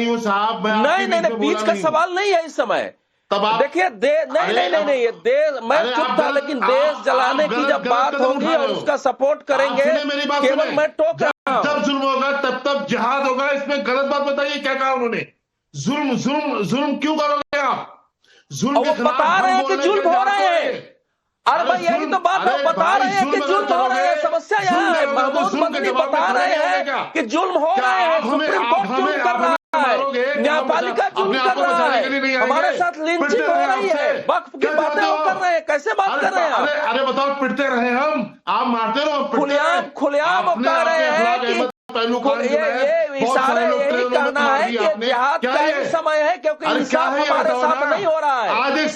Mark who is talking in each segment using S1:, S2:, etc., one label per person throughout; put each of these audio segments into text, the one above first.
S1: नहीं हूँ साहब, मैं
S2: नहीं, बीच का सवाल नहीं है इस समय। तब आप देखिए नहीं, मैं चुप था, लेकिन देश जलाने की जब बात होगी और उसका सपोर्ट करेंगे, केवल मैं टोक रहा हूं।
S1: जब जुल्म होगा तब जिहाद होगा। इसमें गलत बात बताइए, क्या कहा उन्होंने? जुल्म क्यों करोगे आप? जुल्म के खिलाफ
S2: बता रहे हैं कि जुल्म हो रहे हैं। अरे भाई यही तो बात है, बता रहे हैं कि जुल्म हो रहे हैं। समस्या यहाँ है, महमूद मदनी बता रहे हैं कि जुल्म हो रहे हैं, सुप्रीम कोर्ट जुल्म कर रहा है, न्यायपालिका जुल्म कर रहा है, हमारे साथ लिंचिंग हो रही है, वक्फ की बातें वो कर रहे हैं। कैसे बात कर रहे हैं?
S1: अरे बताओ, पिटते रहे हम, आप मारते रहो,
S2: खुलेआम कह रहे हैं कि ये इशारे यही कहना है कि जिहाद का ही समय है, क्योंकि इंसाफ हमारे साथ नहीं हो रहा है।
S1: आज एक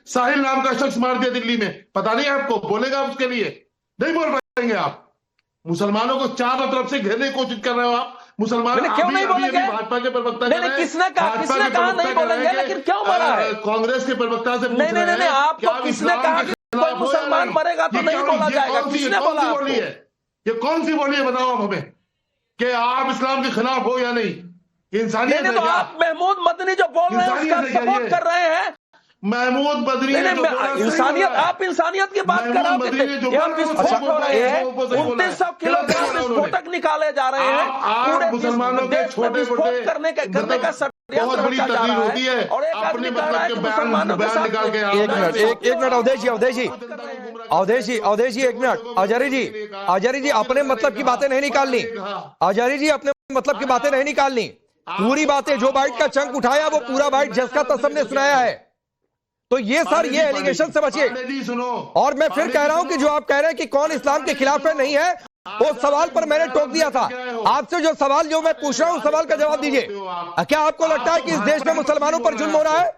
S1: साहिल नाम का शख्स मार दिया दिल्ली में, पता नहीं आपको, बोलेगा उसके लिए? नहीं बोल पाएंगे आप। मुसलमानों को चारों तरफ से घेरने की कोशिश कर रहे हो आप। मुसलमान
S2: क्यों नहीं बोलेंगे?
S1: भाजपा के प्रवक्ता
S2: नहीं, किसने कहा नहीं बोलेंगे, लेकिन क्यों मरा है?
S1: कांग्रेस के प्रवक्ता से
S2: नहीं, आपको किसने कहा कि कोई मुसलमान मरेगा तो नहीं बोला जाएगा? किसने बोला?
S1: ये कौन सी बोली है, बताओ आप हमें, कि आप इस्लाम के खिलाफ हो या नहीं? इंसानियत है
S2: तो
S1: क्या?
S2: आप महमूद मदनी जो बोल रहे हैं उसका सपोर्ट कर रहे हैं।
S1: महमूद बदरी
S2: इंसानियत, आप इंसानियत की बात कर रहे हो, विस्फोट हो रहे हैं, 2900 किलोग्राम विस्फोटक निकाले जा रहे हैं, पूरे
S1: मुसलमानों के छोटे
S2: विस्फोट करने का
S1: बहुत बड़ी तकलीफ होती है,
S2: और एक आदमी कह रहा है कि मुसलमानों के साथ।
S3: एक मिनट अवधेश जी, एक मिनट। आजारी जी अपने मतलब की बातें नहीं निकालनी। आजारी जी अपने मतलब की बातें नहीं निकालनी। पूरी बातें जो बाइट का चंक उठाया वो पूरा बाइट जसका तसम ने सुनाया है। तो ये सर, ये एलिगेशन से बचिए। और मैं फिर कह रहा हूं कि जो आप कह रहे हैं कि कौन इस्लाम के खिलाफ है, नहीं है, वो सवाल पर मैंने टोक दिया था। आपसे जो सवाल जो मैं पूछ रहा हूं, उस सवाल का जवाब दीजिए। क्या आपको लगता है कि इस देश में मुसलमानों पर जुल्म हो रहा है?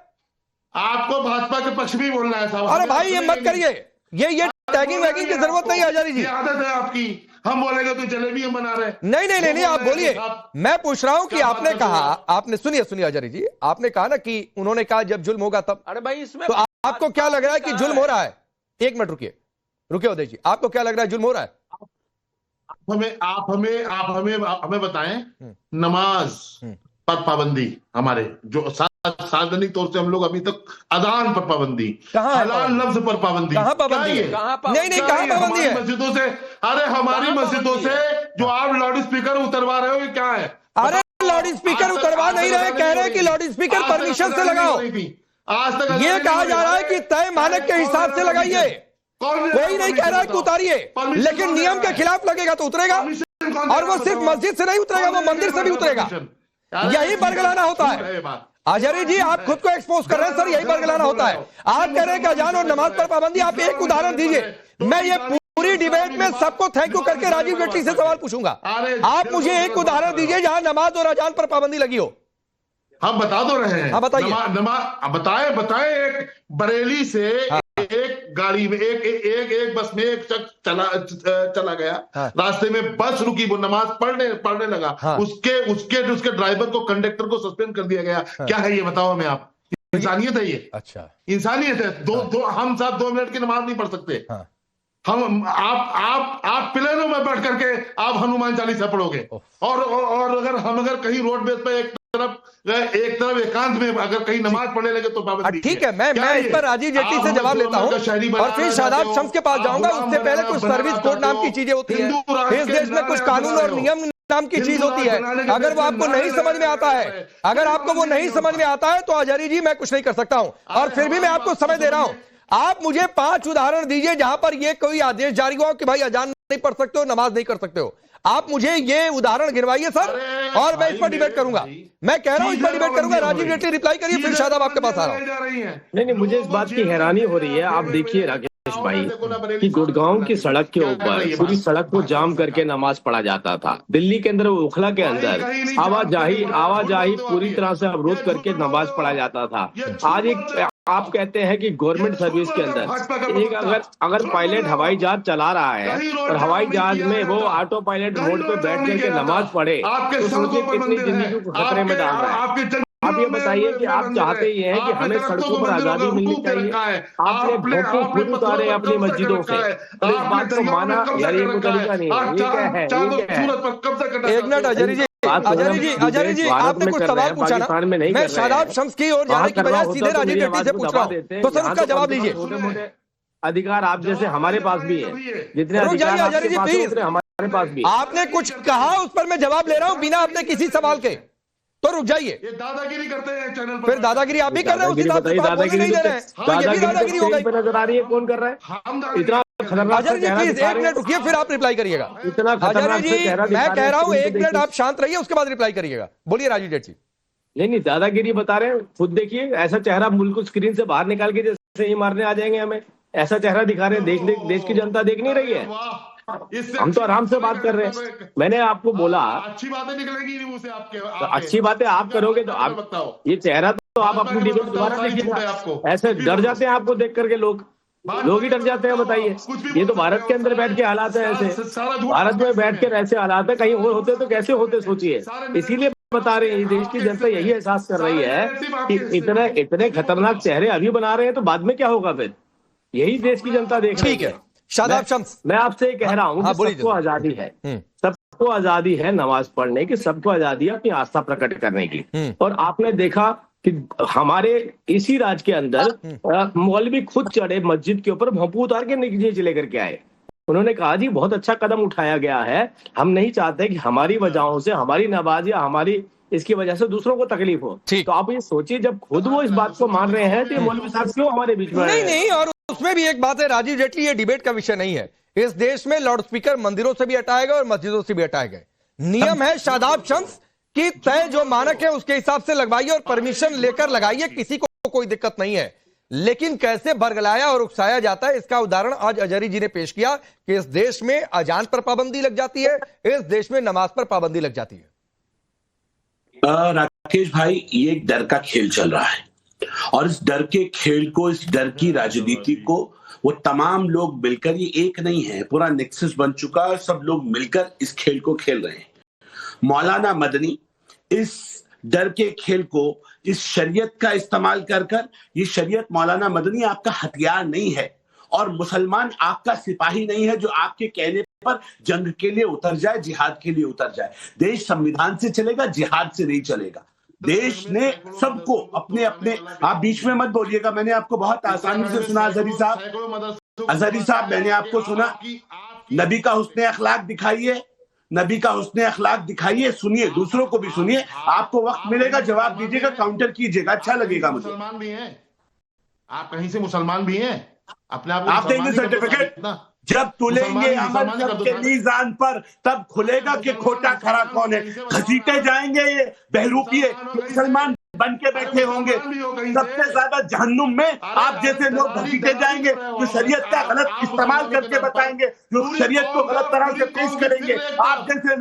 S1: आपको भाजपा के पक्ष भी बोलना है साहब।
S3: अरे भाई ये मत करिए, ये टैगिंग वैगिंग की जरूरत नहीं है आजारी जी।
S1: आदत है आपकी, हम बोलेंगे तो जलेबी हम बना रहे।
S3: नहीं, आप बोलिए। मैं पूछ रहा हूं कि आपने कहा, आपने सुनिए आजारी जी, आपने कहा ना कि उन्होंने कहा जब जुल्म होगा तब।
S2: अरे भाई इसमें
S3: तो आपको क्या लग रहा है कि जुल्म हो रहा है? एक मिनट रुकिए अवधेश जी, आपको क्या लग रहा है जुल्म हो रहा है?
S1: आप हमें बताएं, नमाज पर पाबंदी, हमारे जो सार्वजनिक तौर से हम लोग अभी तक अदान पर पाबंदी, हलाल लफ्ज पर पाबंदी,
S3: कहां पाबंदी है? नहीं कहां पाबंदी है?
S1: मस्जिदों से, अरे हमारी मस्जिदों से जो आप लाउड स्पीकर उतरवा रहे हो, ये क्या है?
S3: अरे लाउड स्पीकर उतरवा नहीं रहे, कह रहे हैं कि लाउड स्पीकर परमिशन से लगाओ।
S1: आज तक
S3: ये कहा जा रहा है कि तय मानक के हिसाब से लगाइए। कोई नहीं कह रहा है कि उतारिए, लेकिन नियम के खिलाफ लगेगा तो उतरेगा। और वो सिर्फ मस्जिद से नहीं उतरेगा, वो मंदिर से भी उतरेगा। यही बरगलाना होता है। आजारी जी आप खुद को एक्सपोज कर रहे हैं सर, यही बरगलाना होता है। आप कह रहे हैं कि अजान और नमाज पर पाबंदी, आप एक उदाहरण दीजिए। मैं ये पूरी डिबेट में सबको थैंक यू करके राजीव जेटली से सवाल पूछूंगा। आप मुझे एक उदाहरण दीजिए जहां नमाज और अजान पर पाबंदी लगी हो।
S1: हम बता दो रहे हैं।
S3: हाँ बताइए।
S1: बताए एक बरेली से एक गाड़ी में एक बस में एक शख्स चला गया। रास्ते में बस रुकी, वो नमाज पढ़ने लगा। उसके ड्राइवर को, कंडक्टर को सस्पेंड कर दिया गया। क्या है ये, बताओ हमें आप? इंसानियत है ये?
S3: अच्छा,
S1: इंसानियत है। दो हम साथ 2 मिनट की नमाज नहीं पढ़ सकते। हम आप प्लेनों में बैठ करके आप हनुमान चालीसा पढ़ोगे, और अगर कहीं रोड बेस पे एक तरफ एकांत में अगर कहीं नमाज पढ़ने लगे तो पाबंदी।
S3: ठीक है, मैं इस पर राजीव जेटली से जवाब लेता हूं और फिर शादाब शम्स के पास जाऊंगा। उससे पहले कुछ सर्विस कोड नाम की चीजें होती है इस देश में, कुछ कानून और नियम नाम की चीज होती है। अगर वो आपको नहीं समझ में आता है, अगर आपको वो नहीं समझ में आता है तो आजारी जी मैं कुछ नहीं कर सकता हूं। और फिर भी मैं आपको समय दे रहा हूं। आप मुझे 5 उदाहरण दीजिए जहां पर ये कोई आदेश जारी हुआ कि भाई अजान नहीं पढ़ सकते हो, नमाज नहीं कर सकते हो। आप मुझे ये उदाहरण गिनवाइए सर, और मैं इस पर डिबेट करूंगा। मैं कह रहा हूं इस पर डिबेट करूंगा। राजीव जेटली रिप्लाई करिए, फिर शादाब आपके पास आ रहा हूं।
S4: नहीं, मुझे इस बात की हैरानी हो रही है। आप देखिए राकेश भाई कि गुड़गांव की सड़क के ऊपर पूरी सड़क को जाम करके नमाज पढ़ा जाता था। दिल्ली के अंदर, ओखला के अंदर आवाजाही पूरी तरह से अवरोध करके नमाज पढ़ा जाता था। आज आप कहते हैं कि गवर्नमेंट सर्विस के अंदर एक अगर पायलट हवाई जहाज चला रहा है और हवाई जहाज में वो ऑटो पायलट मोड पे बैठ करके नमाज पढ़े, तो सोचिए कितनी जिंदगी को खतरे में डाल रहा है। आप ये बताइए कि आप चाहते ही हैं कि हमें सड़कों पर आजादी मिलनी चाहिए। आपने भोंपू खुद उतारे अपनी मस्जिदों से, तो इस बात को माना यार, ये कोई तरीका नहीं है। ये क्या है?
S3: एक मिनट आजारी जी, आचार्य जी आपने कुछ सवाल पूछा ना, मैं शादाब शम्स की ओर जाने की बजाय सीधे राजीव जेटली से पूछ रहा हूँ, तो सर उसका जवाब दीजिए।
S4: छोटे-मोटे अधिकार आप जैसे हमारे पास भी है, जितने अधिकार
S3: आचार्य जी प्लीज,
S4: हमारे पास भी।
S3: आपने कुछ कहा उस पर मैं जवाब ले रहा हूं बिना आपने किसी सवाल के, तो रुक जाइए।
S1: ये दादागिरी करते हैं चैनल पर,
S3: फिर दादागिरी आप भी कर रहे हो, दादागिरी नहीं दे रहे हैं, ये भी दादागिरी हो गई।
S4: नजर आ रही है, कौन कर रहा है इतना खतरनाक?
S3: आचार्य जी प्लीज 1 मिनट रुकिए, फिर आप रिप्लाई करिएगा। आचार्य जी मैं कह रहा हूँ 1 मिनट आप शांत रहिए, उसके बाद रिप्लाई करिएगा। बोलिए राजीव जेटली।
S4: नहीं दादागिरी बता रहे हैं, खुद देखिए ऐसा चेहरा मुल्क स्क्रीन से बाहर निकाल के जैसे ही मारने आ जाएंगे हमें, ऐसा चेहरा दिखा रहे हैं। देश की जनता देख नहीं रही है, हम तो आराम से बात कर रहे हैं। मैंने आपको बोला
S1: अच्छी बातें निकलेंगी मुंह से आपके,
S4: तो अच्छी बातें आप करोगे तो आप ये चेहरा तो आप अपनी डिबेट दोबारा देखिए। ऐसे डर जाते हैं आपको देख करके, लोग ही डर जाते हैं। बताइए, ये तो भारत के अंदर बैठ के हालात है, ऐसे भारत में बैठ कर ऐसे हालात है, कहीं और होते तो कैसे होते सोचिए। इसीलिए बता रहे हैं, देश की जनता यही एहसास कर रही है कि इतने खतरनाक चेहरे अभी बना रहे हैं तो बाद में क्या होगा, फिर यही देश की जनता देख रही है।
S3: शादाब शम्स,
S4: मैं आपसे कह रहा हूँ सबको आजादी है, सबको आजादी है नमाज पढ़ने की, सबको आजादी है अपनी आस्था प्रकट करने की। और आपने देखा कि हमारे इसी राज्य के अंदर मौलवी खुद चढ़े मस्जिद के ऊपर, भोंपू उतार के नीचे लेकर के आए। उन्होंने कहा जी बहुत अच्छा कदम उठाया गया है, हम नहीं चाहते कि हमारी वजहों से, हमारी नमाज या हमारी इसकी वजह से दूसरों को तकलीफ हो। तो आप ये सोचिए, जब खुद वो इस बात को मान रहे हैं तो मौलवी साहब क्यों हमारे बीच में?
S3: नहीं, और उसमें भी एक बात है राजीव जेटली, ये डिबेट का विषय नहीं है। इस देश में लाउड स्पीकर मंदिरों से भी हटाए गए और मस्जिदों से भी हटाए गए। नियम है शादाब शम्स की तय जो मानक है उसके हिसाब से लगवाइए और परमिशन लेकर लगाइए, किसी को कोई दिक्कत नहीं है। लेकिन कैसे बरगलाया और उकसाया जाता है, इसका उदाहरण आज अजहरी जी ने पेश किया कि इस देश में अजान पर पाबंदी लग जाती है, इस देश में नमाज पर पाबंदी लग जाती है।
S5: राकेश भाई, ये एक डर का खेल चल रहा है और इस डर के खेल को, इस डर की राजनीति को वो तमाम लोग मिलकर, ये एक नहीं है, पूरा नेक्सस बन चुका है, सब लोग मिलकर इस खेल को खेल रहे हैं। मौलाना मदनी इस डर के खेल को, इस शरीयत का इस्तेमाल कर कर, ये शरीयत मौलाना मदनी आपका हथियार नहीं है और मुसलमान आपका सिपाही नहीं है जो आपके कहने पर जंग के लिए उतर जाए, जिहाद के लिए उतर जाए। देश संविधान से चलेगा, जिहाद से नहीं चलेगा। देश ने सबको अपने अपने, आप बीच में मत बोलिएगा, मैंने आपको बहुत आसानी से सुना अजहरी साहब, मैंने आपको सुना। नबी का हुस्न अखलाक दिखाइए, नबी का हुस्न अखलाक दिखाइए, सुनिए, दूसरों को भी सुनिए, आपको वक्त मिलेगा जवाब दीजिएगा, काउंटर कीजिएगा, अच्छा लगेगा मुझे।
S1: मुसलमान भी हैं आप, कहीं से मुसलमान भी हैं, अपने
S5: आप देंगे सर्टिफिकेट? जब तुलेंगे अमल सबके मीज़ान पर, तब खुलेगा कि खोटा खरा कौन है। घसीटे जाएंगे ये बहरूपिये, मुसलमान बन के बैठे होंगे सबसे ज्यादा जहन्नुम में, आप जैसे लोग घसीटे जाएंगे जो शरीयत का गलत इस्तेमाल करके बताएंगे, जो शरीयत को गलत तरह से पेश करेंगे, आप जैसे